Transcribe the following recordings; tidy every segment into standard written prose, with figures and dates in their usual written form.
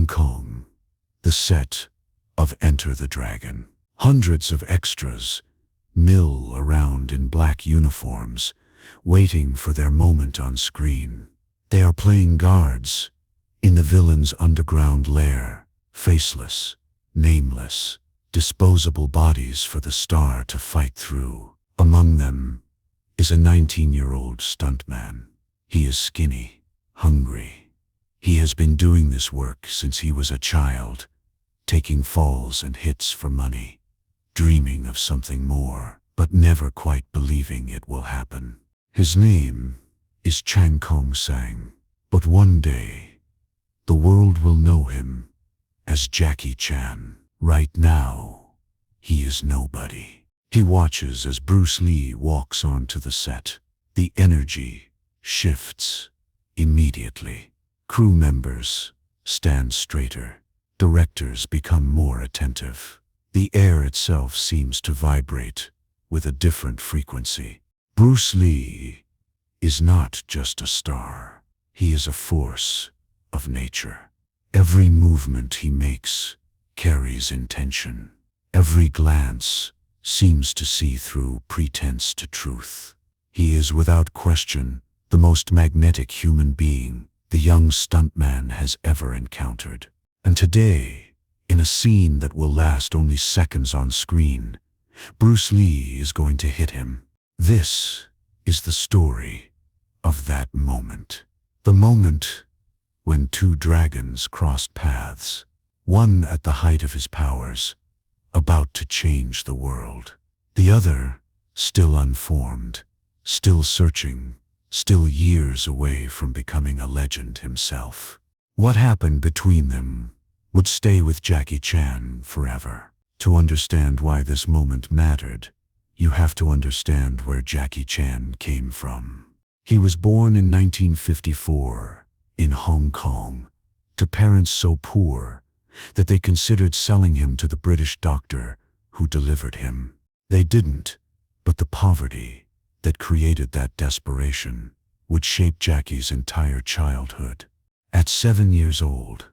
Kong, the set of Enter the Dragon. Hundreds of extras mill around in black uniforms, waiting for their moment on screen. They are playing guards in the villain's underground lair, faceless, nameless, disposable bodies for the star to fight through. Among them is a 19-year-old stuntman. He is skinny, hungry. He has been doing this work since he was a child, taking falls and hits for money, dreaming of something more, but never quite believing it will happen. His name is Chang Kong Sang, but one day, the world will know him as Jackie Chan. Right now, he is nobody. He watches as Bruce Lee walks onto the set. The energy shifts immediately. Crew members stand straighter. Directors become more attentive. The air itself seems to vibrate with a different frequency. Bruce Lee is not just a star. He is a force of nature. Every movement he makes carries intention. Every glance seems to see through pretense to truth. He is without question the most magnetic human being the young stuntman has ever encountered. And today, in a scene that will last only seconds on screen, Bruce Lee is going to hit him. This is the story of that moment. The moment when two dragons crossed paths, one at the height of his powers, about to change the world. The other, still unformed, still searching, still years away from becoming a legend himself. What happened between them would stay with Jackie Chan forever. To understand why this moment mattered, you have to understand where Jackie Chan came from. He was born in 1954 in Hong Kong to parents so poor that they considered selling him to the British doctor who delivered him. They didn't, but the poverty that created that desperation would shape Jackie's entire childhood. At 7 years old,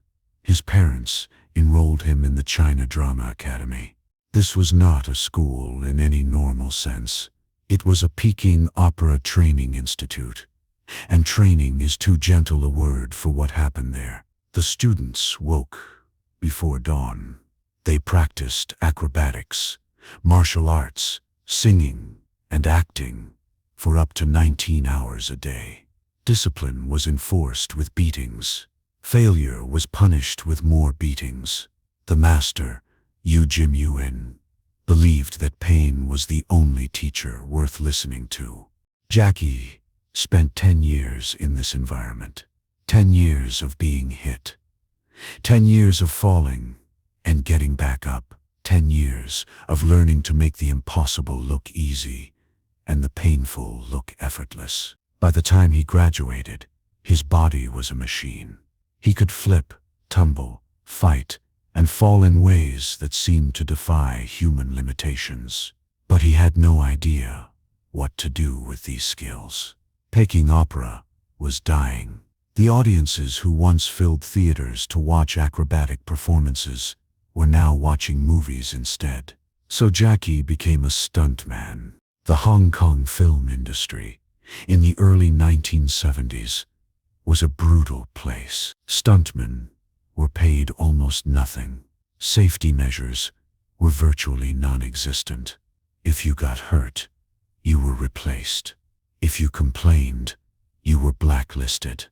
his parents enrolled him in the China Drama Academy. This was not a school in any normal sense. It was a Peking opera training institute, and training is too gentle a word for what happened there. The students woke before dawn. They practiced acrobatics, martial arts, singing, and acting for up to 19 hours a day. Discipline was enforced with beatings. Failure was punished with more beatings. The master, Yu Jim Yuen, believed that pain was the only teacher worth listening to. Jackie spent 10 years in this environment. 10 years of being hit. 10 years of falling and getting back up. 10 years of learning to make the impossible look easy and the painful look effortless. By the time he graduated, his body was a machine. He could flip, tumble, fight, and fall in ways that seemed to defy human limitations. But he had no idea what to do with these skills. Peking opera was dying. The audiences who once filled theaters to watch acrobatic performances were now watching movies instead. So Jackie became a stuntman. The Hong Kong film industry, in the early 1970s, was a brutal place. Stuntmen were paid almost nothing. Safety measures were virtually non-existent. If you got hurt, you were replaced. If you complained, you were blacklisted.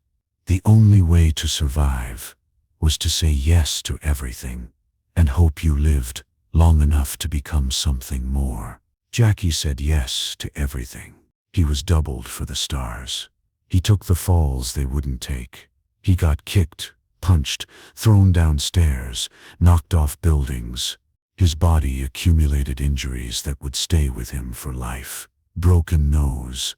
The only way to survive was to say yes to everything and hope you lived long enough to become something more. Jackie said yes to everything. He was doubled for the stars. He took the falls they wouldn't take. He got kicked, punched, thrown downstairs, knocked off buildings. His body accumulated injuries that would stay with him for life. Broken nose,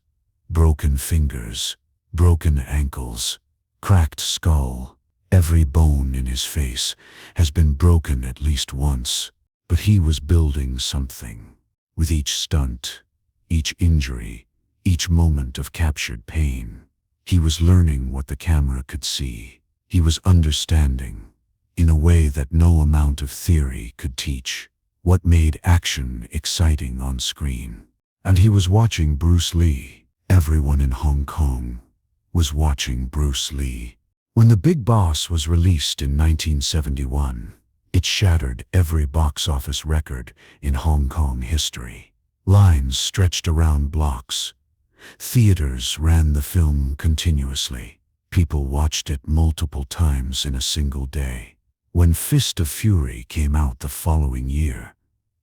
broken fingers, broken ankles, cracked skull. Every bone in his face has been broken at least once. But he was building something. With each stunt, each injury, each moment of captured pain, he was learning what the camera could see. He was understanding. in a way that no amount of theory could teach. What made action exciting on screen. And he was watching Bruce Lee. Everyone in Hong Kong was watching Bruce Lee. When The Big Boss was released in 1971, it shattered every box office record in Hong Kong history. Lines stretched around blocks. Theaters ran the film continuously. People watched it multiple times in a single day. When Fist of Fury came out the following year,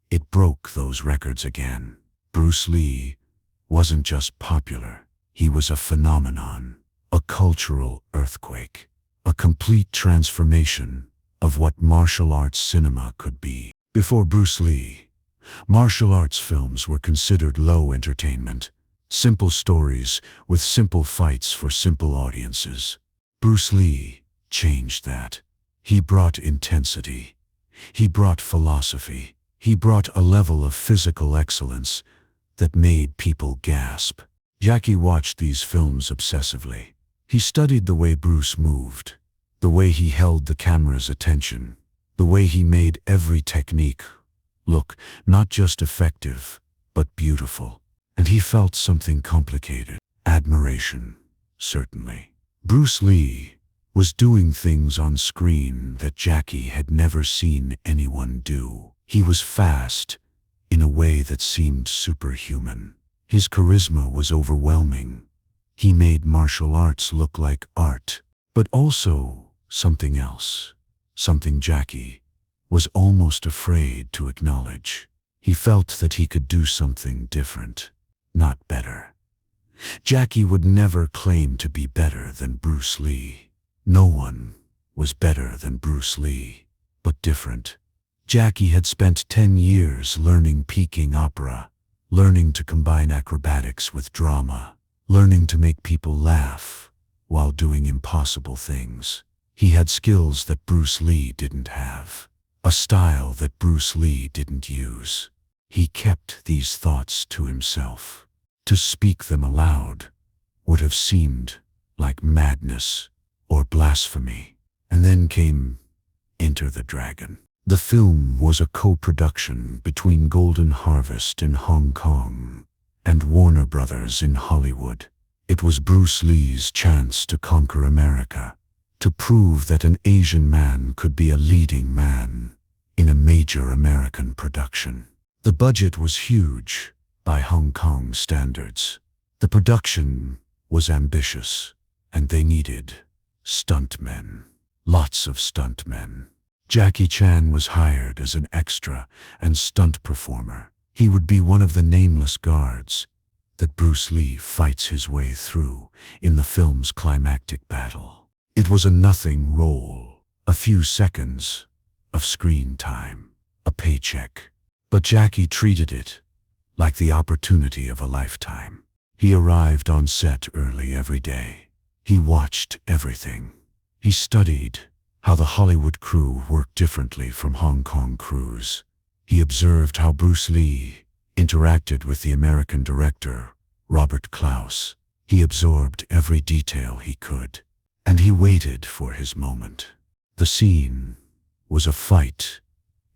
it broke those records again. Bruce Lee wasn't just popular. He was a phenomenon, a cultural earthquake, a complete transformation of what martial arts cinema could be. Before Bruce Lee, martial arts films were considered low entertainment, simple stories with simple fights for simple audiences. Bruce Lee changed that. He brought intensity. He brought philosophy. He brought a level of physical excellence that made people gasp. Jackie watched these films obsessively. He studied the way Bruce moved, the way he held the camera's attention, the way he made every technique look not just effective, but beautiful. And he felt something complicated. Admiration, certainly. Bruce Lee was doing things on screen that Jackie had never seen anyone do. He was fast in a way that seemed superhuman. His charisma was overwhelming. He made martial arts look like art, but also something else, something Jackie was almost afraid to acknowledge. He felt that he could do something different, not better. Jackie would never claim to be better than Bruce Lee. No one was better than Bruce Lee, but different. Jackie had spent 10 years learning Peking opera, learning to combine acrobatics with drama, learning to make people laugh while doing impossible things. He had skills that Bruce Lee didn't have, a style that Bruce Lee didn't use. He kept these thoughts to himself. To speak them aloud would have seemed like madness or blasphemy. And then came Enter the Dragon. The film was a co-production between Golden Harvest in Hong Kong and Warner Brothers in Hollywood. It was Bruce Lee's chance to conquer America, to prove that an Asian man could be a leading man in a major American production. The budget was huge by Hong Kong standards. The production was ambitious, and they needed stuntmen. Lots of stuntmen. Jackie Chan was hired as an extra and stunt performer. He would be one of the nameless guards that Bruce Lee fights his way through in the film's climactic battle. It was a nothing role, a few seconds of screen time, a paycheck. But Jackie treated it like the opportunity of a lifetime. He arrived on set early every day. He watched everything. He studied how the Hollywood crew worked differently from Hong Kong crews. He observed how Bruce Lee interacted with the American director, Robert Klaus. He absorbed every detail he could, and he waited for his moment. The scene was a fight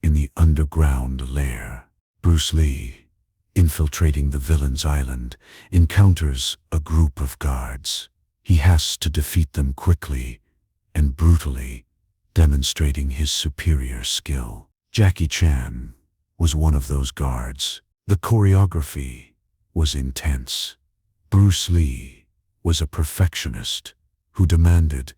in the underground lair. Bruce Lee, infiltrating the villain's island, encounters a group of guards. He has to defeat them quickly and brutally, demonstrating his superior skill. Jackie Chan was one of those guards. The choreography was intense. Bruce Lee was a perfectionist who demanded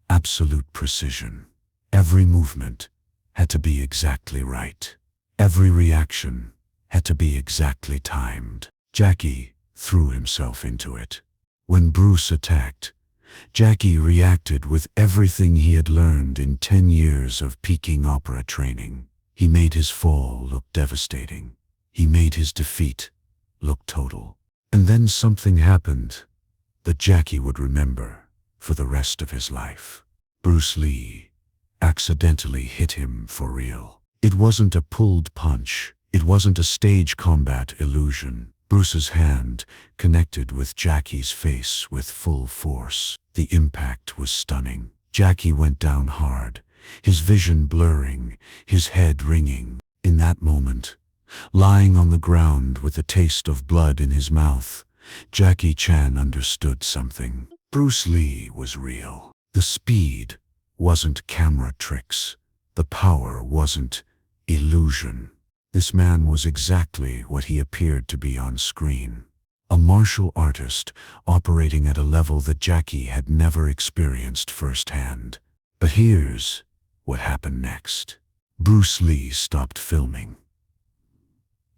absolute precision. Every movement had to be exactly right. Every reaction had to be exactly timed. Jackie threw himself into it. When Bruce attacked, Jackie reacted with everything he had learned in 10 years of Peking opera training. He made his fall look devastating. He made his defeat look total. And then something happened that Jackie would remember for the rest of his life. Bruce Lee accidentally hit him for real. It wasn't a pulled punch. It wasn't a stage combat illusion. Bruce's hand connected with Jackie's face with full force. The impact was stunning. Jackie went down hard, his vision blurring, his head ringing. In that moment, lying on the ground with the taste of blood in his mouth, Jackie Chan understood something. Bruce Lee was real. The speed wasn't camera tricks. The power wasn't illusion. This man was exactly what he appeared to be on screen. A martial artist operating at a level that Jackie had never experienced firsthand. But here's what happened next. Bruce Lee stopped filming.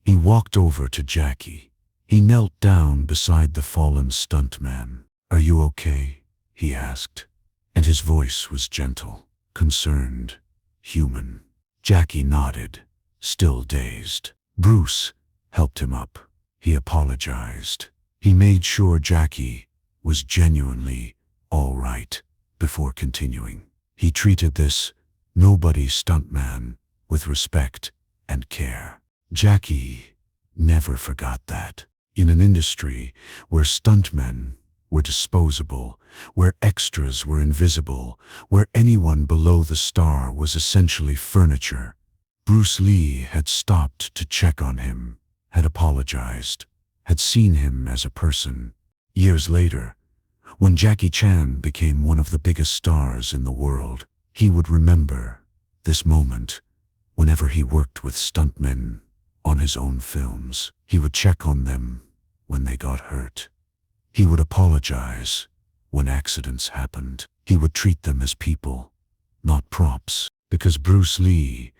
He walked over to Jackie. He knelt down beside the fallen stuntman. "Are you okay?" he asked. And his voice was gentle, concerned, human. Jackie nodded, still dazed. Bruce helped him up. He apologized. He made sure Jackie was genuinely all right before continuing. He treated this nobody stuntman with respect and care. Jackie never forgot that. In an industry where stuntmen were disposable, where extras were invisible, where anyone below the star was essentially furniture, Bruce Lee had stopped to check on him, had apologized, had seen him as a person. Years later, when Jackie Chan became one of the biggest stars in the world, he would remember this moment whenever he worked with stuntmen on his own films. He would check on them when they got hurt. He would apologize when accidents happened. He would treat them as people, not props, because Bruce Lee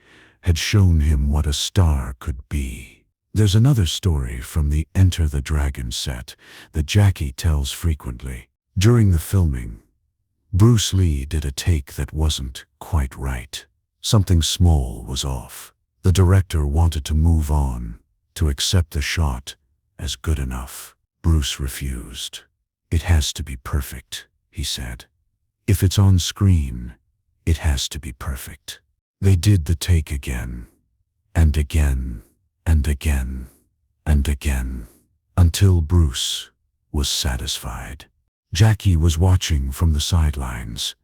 had shown him what a star could be. There's another story from the Enter the Dragon set that Jackie tells frequently. During the filming, Bruce Lee did a take that wasn't quite right. Something small was off. The director wanted to move on, to accept the shot as good enough. Bruce refused. "It has to be perfect," he said. "If it's on screen, it has to be perfect." They did the take again, and again, and again, and again, until Bruce was satisfied. Jackie was watching from the sidelines,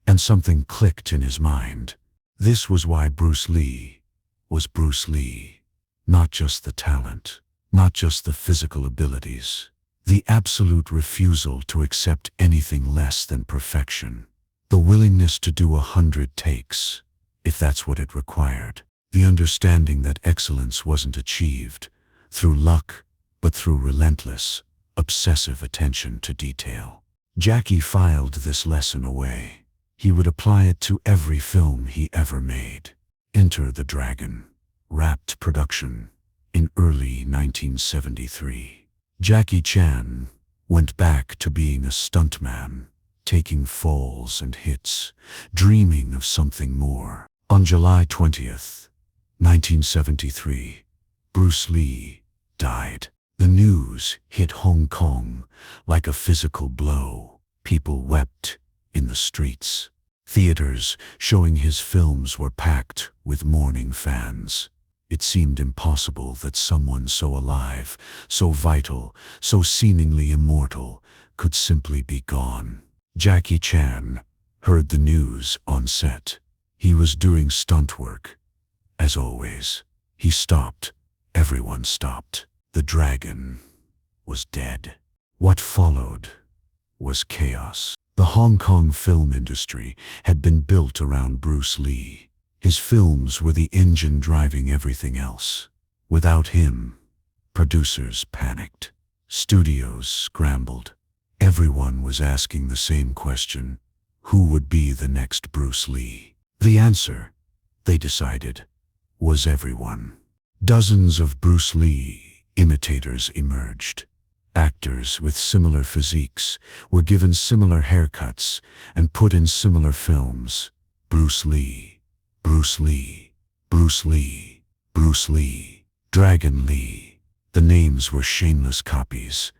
and something clicked in his mind. This was why Bruce Lee was Bruce Lee. Not just the talent, not just the physical abilities, the absolute refusal to accept anything less than perfection. The willingness to do 100 takes, if that's what it required. The understanding that excellence wasn't achieved through luck, but through relentless, obsessive attention to detail. Jackie filed this lesson away. He would apply it to every film he ever made. Enter the Dragon wrapped production in early 1973. Jackie Chan went back to being a stuntman, taking falls and hits, dreaming of something more. On July 20th, 1973, Bruce Lee died. The news hit Hong Kong like a physical blow. People wept in the streets. Theaters showing his films were packed with mourning fans. It seemed impossible that someone so alive, so vital, so seemingly immortal, could simply be gone. Jackie Chan heard the news on set. He was doing stunt work. As always, he stopped. Everyone stopped. The dragon was dead. What followed was chaos. The Hong Kong film industry had been built around Bruce Lee. His films were the engine driving everything else. Without him, producers panicked. Studios scrambled. Everyone was asking the same question: who would be the next Bruce Lee? The answer, they decided, was everyone. Dozens of Bruce Lee imitators emerged. Actors with similar physiques were given similar haircuts and put in similar films. Bruce Lee, Bruce Lee, Bruce Lee, Bruce Lee, Dragon Lee. The names were shameless copies,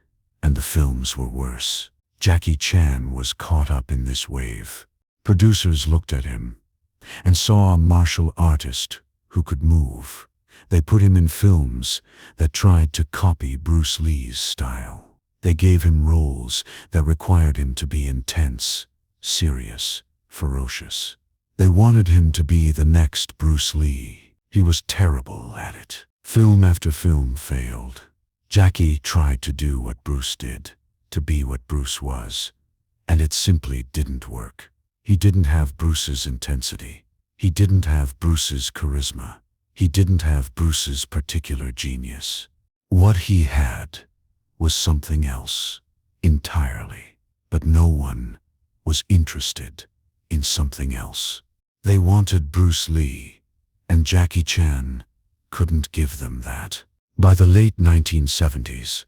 and the films were worse. Jackie Chan was caught up in this wave. Producers looked at him and saw a martial artist who could move. They put him in films that tried to copy Bruce Lee's style. They gave him roles that required him to be intense, serious, ferocious. They wanted him to be the next Bruce Lee. He was terrible at it. Film after film failed. Jackie tried to do what Bruce did, to be what Bruce was, and it simply didn't work. He didn't have Bruce's intensity. He didn't have Bruce's charisma. He didn't have Bruce's particular genius. What he had was something else, entirely. But no one was interested in something else. They wanted Bruce Lee, and Jackie Chan couldn't give them that. By the late 1970s,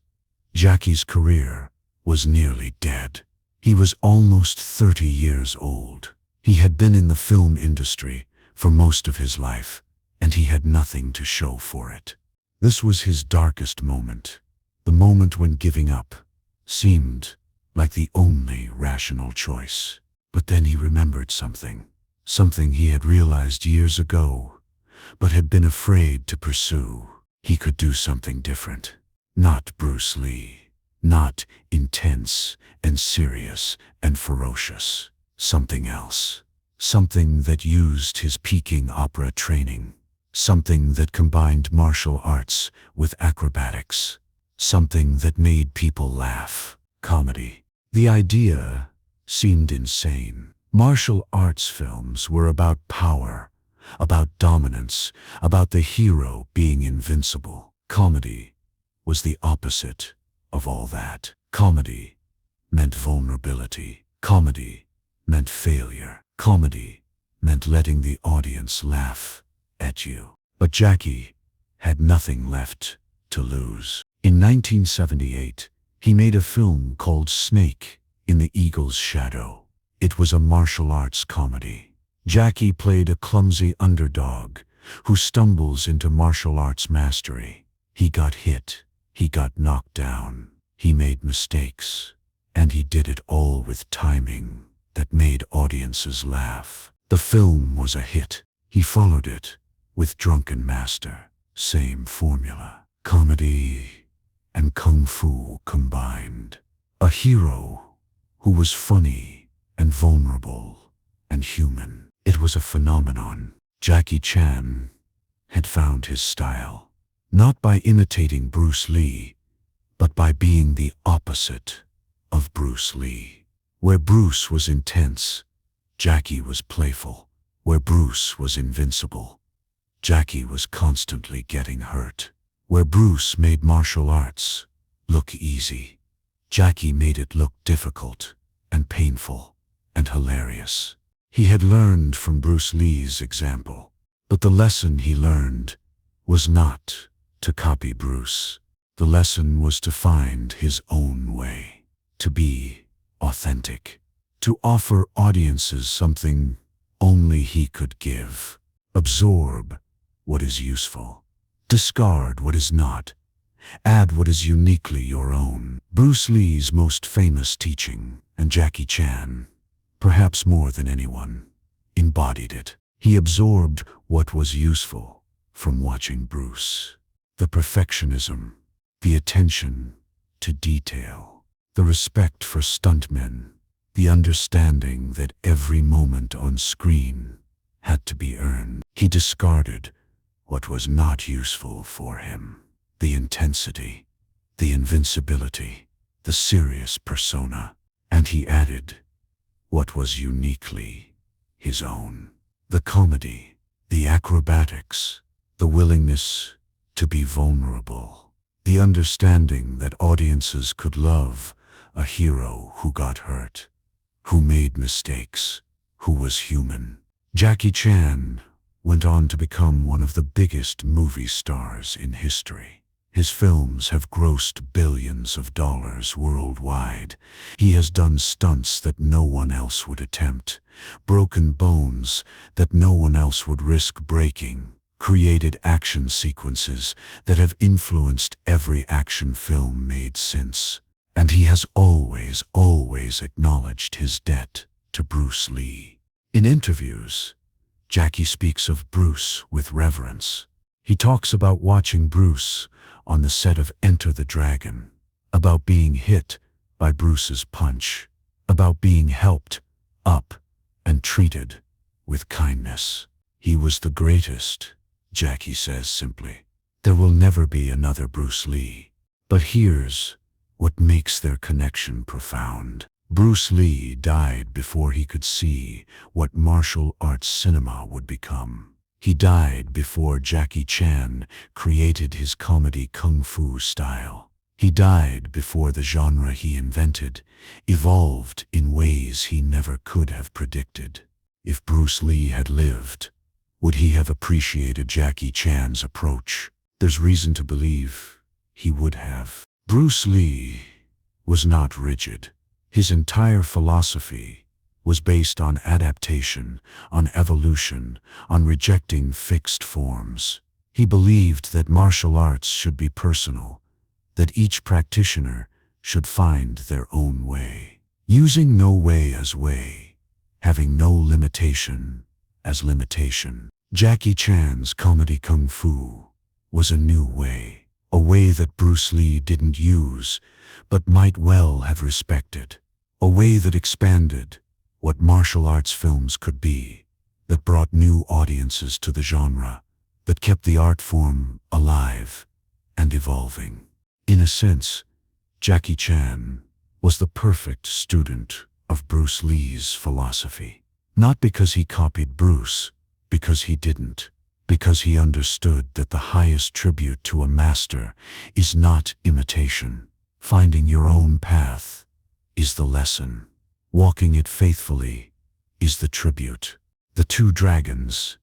Jackie's career was nearly dead. He was almost 30 years old. He had been in the film industry for most of his life, and he had nothing to show for it. This was his darkest moment, the moment when giving up seemed like the only rational choice. But then he remembered something he had realized years ago, but had been afraid to pursue. He could do something different. Not Bruce Lee. Not intense and serious and ferocious. Something else. Something that used his Peking opera training. Something that combined martial arts with acrobatics. Something that made people laugh. Comedy. The idea seemed insane. Martial arts films were about power, about dominance, about the hero being invincible. Comedy was the opposite of all that. Comedy meant vulnerability. Comedy meant failure. Comedy meant letting the audience laugh at you. But Jackie had nothing left to lose. In 1978, he made a film called Snake in the Eagle's Shadow. It was a martial arts comedy. Jackie played a clumsy underdog who stumbles into martial arts mastery. He got hit. He got knocked down. He made mistakes. And he did it all with timing that made audiences laugh. The film was a hit. He followed it with Drunken Master. Same formula. Comedy and kung fu combined. A hero who was funny and vulnerable and human. It was a phenomenon. Jackie Chan had found his style, not by imitating Bruce Lee, but by being the opposite of Bruce Lee. Where Bruce was intense, Jackie was playful. Where Bruce was invincible, Jackie was constantly getting hurt. Where Bruce made martial arts look easy, Jackie made it look difficult and painful and hilarious. He had learned from Bruce Lee's example, but the lesson he learned was not to copy Bruce. The lesson was to find his own way, to be authentic, to offer audiences something only he could give. Absorb what is useful, discard what is not, add what is uniquely your own. Bruce Lee's most famous teaching, and Jackie Chan, perhaps more than anyone, embodied it. He absorbed what was useful from watching Bruce. The perfectionism, the attention to detail, the respect for stuntmen, the understanding that every moment on screen had to be earned. He discarded what was not useful for him. The intensity, the invincibility, the serious persona, and he added what was uniquely his own. The comedy, the acrobatics, the willingness to be vulnerable, the understanding that audiences could love a hero who got hurt, who made mistakes, who was human. Jackie Chan went on to become one of the biggest movie stars in history. His films have grossed billions of dollars worldwide. He has done stunts that no one else would attempt, broken bones that no one else would risk breaking, created action sequences that have influenced every action film made since. And he has always acknowledged his debt to Bruce Lee. In interviews, Jackie speaks of Bruce with reverence. He talks about watching Bruce on the set of Enter the Dragon, about being hit by Bruce's punch, about being helped up and treated with kindness. He was the greatest, Jackie says simply. There will never be another Bruce Lee. But here's what makes their connection profound. Bruce Lee died before he could see what martial arts cinema would become. He died before Jackie Chan created his comedy kung fu style. He died before the genre he invented evolved in ways he never could have predicted. If Bruce Lee had lived, would he have appreciated Jackie Chan's approach? There's reason to believe he would have. Bruce Lee was not rigid. His entire philosophy was based on adaptation, on evolution, on rejecting fixed forms. He believed that martial arts should be personal, that each practitioner should find their own way, using no way as way, having no limitation as limitation. Jackie Chan's comedy kung fu was a new way, a way that Bruce Lee didn't use, but might well have respected, a way that expanded what martial arts films could be, that brought new audiences to the genre, that kept the art form alive and evolving. In a sense, Jackie Chan was the perfect student of Bruce Lee's philosophy. Not because he copied Bruce, because he didn't. Because he understood that the highest tribute to a master is not imitation. Finding your own path is the lesson. Walking it faithfully is the tribute. The two dragons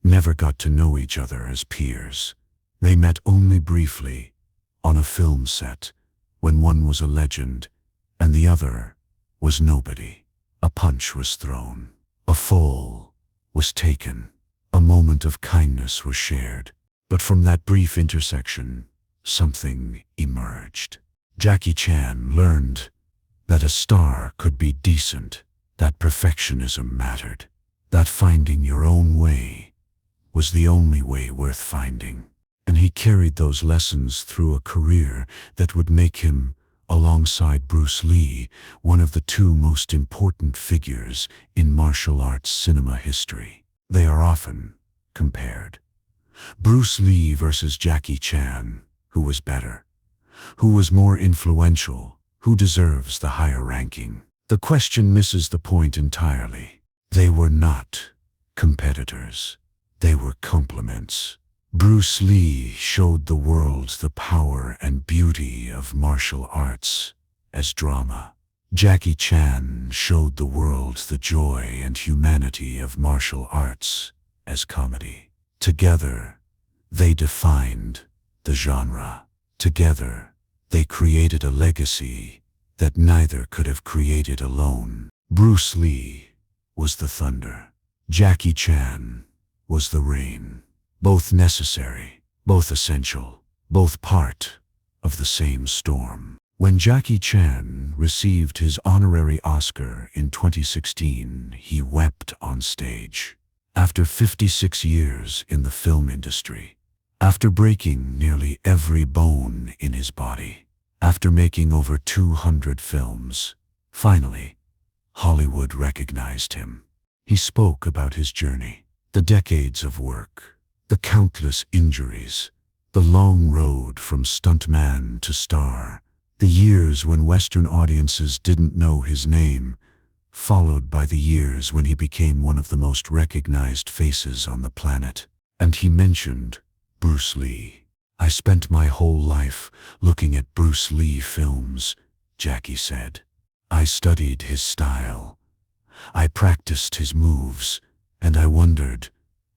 never got to know each other as peers. They met only briefly on a film set when one was a legend and the other was nobody. A punch was thrown. A fall was taken. A moment of kindness was shared. But from that brief intersection, something emerged. Jackie Chan learned that a star could be decent, that perfectionism mattered, that finding your own way was the only way worth finding. And he carried those lessons through a career that would make him, alongside Bruce Lee, one of the two most important figures in martial arts cinema history. They are often compared. Bruce Lee versus Jackie Chan. Who was better? Who was more influential? Who deserves the higher ranking? The question misses the point entirely. They were not competitors. They were complements. Bruce Lee showed the world the power and beauty of martial arts as drama. Jackie Chan showed the world the joy and humanity of martial arts as comedy. Together, they defined the genre. Together, they created a legacy that neither could have created alone. Bruce Lee was the thunder. Jackie Chan was the rain. Both necessary, both essential, both part of the same storm. When Jackie Chan received his honorary Oscar in 2016, he wept on stage. After 56 years in the film industry, after breaking nearly every bone in his body, after making over 200 films, finally, Hollywood recognized him. He spoke about his journey, the decades of work, the countless injuries, the long road from stuntman to star, the years when Western audiences didn't know his name, followed by the years when he became one of the most recognized faces on the planet. And he mentioned Bruce Lee. I spent my whole life looking at Bruce Lee films, Jackie said. I studied his style. I practiced his moves, and I wondered,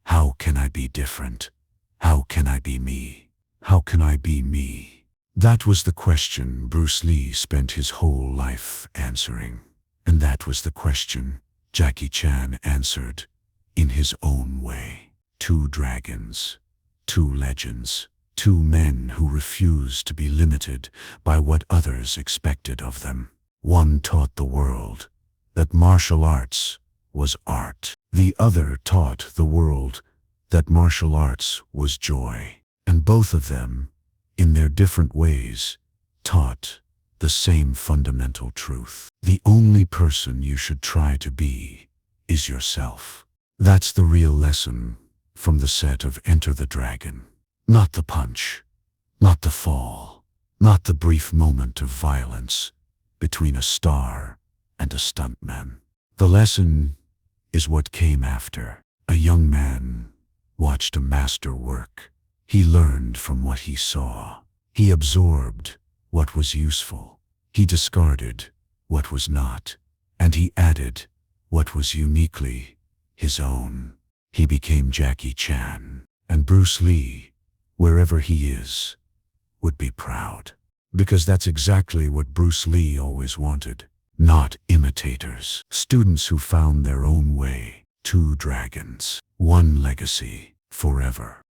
how can I be different? How can I be me? How can I be me? That was the question Bruce Lee spent his whole life answering. And that was the question Jackie Chan answered in his own way. Two dragons, two legends, two men who refused to be limited by what others expected of them. One taught the world that martial arts was art. The other taught the world that martial arts was joy. And both of them, in their different ways, taught the same fundamental truth. The only person you should try to be is yourself. That's the real lesson from the set of Enter the Dragon. Not the punch, not the fall, not the brief moment of violence between a star and a stuntman. The lesson is what came after. A young man watched a master work. He learned from what he saw. He absorbed what was useful. He discarded what was not. And he added what was uniquely his own. He became Jackie Chan. And Bruce Lee, wherever he is, would be proud. Because that's exactly what Bruce Lee always wanted. Not imitators. Students who found their own way. 2 dragons. 1 legacy. Forever.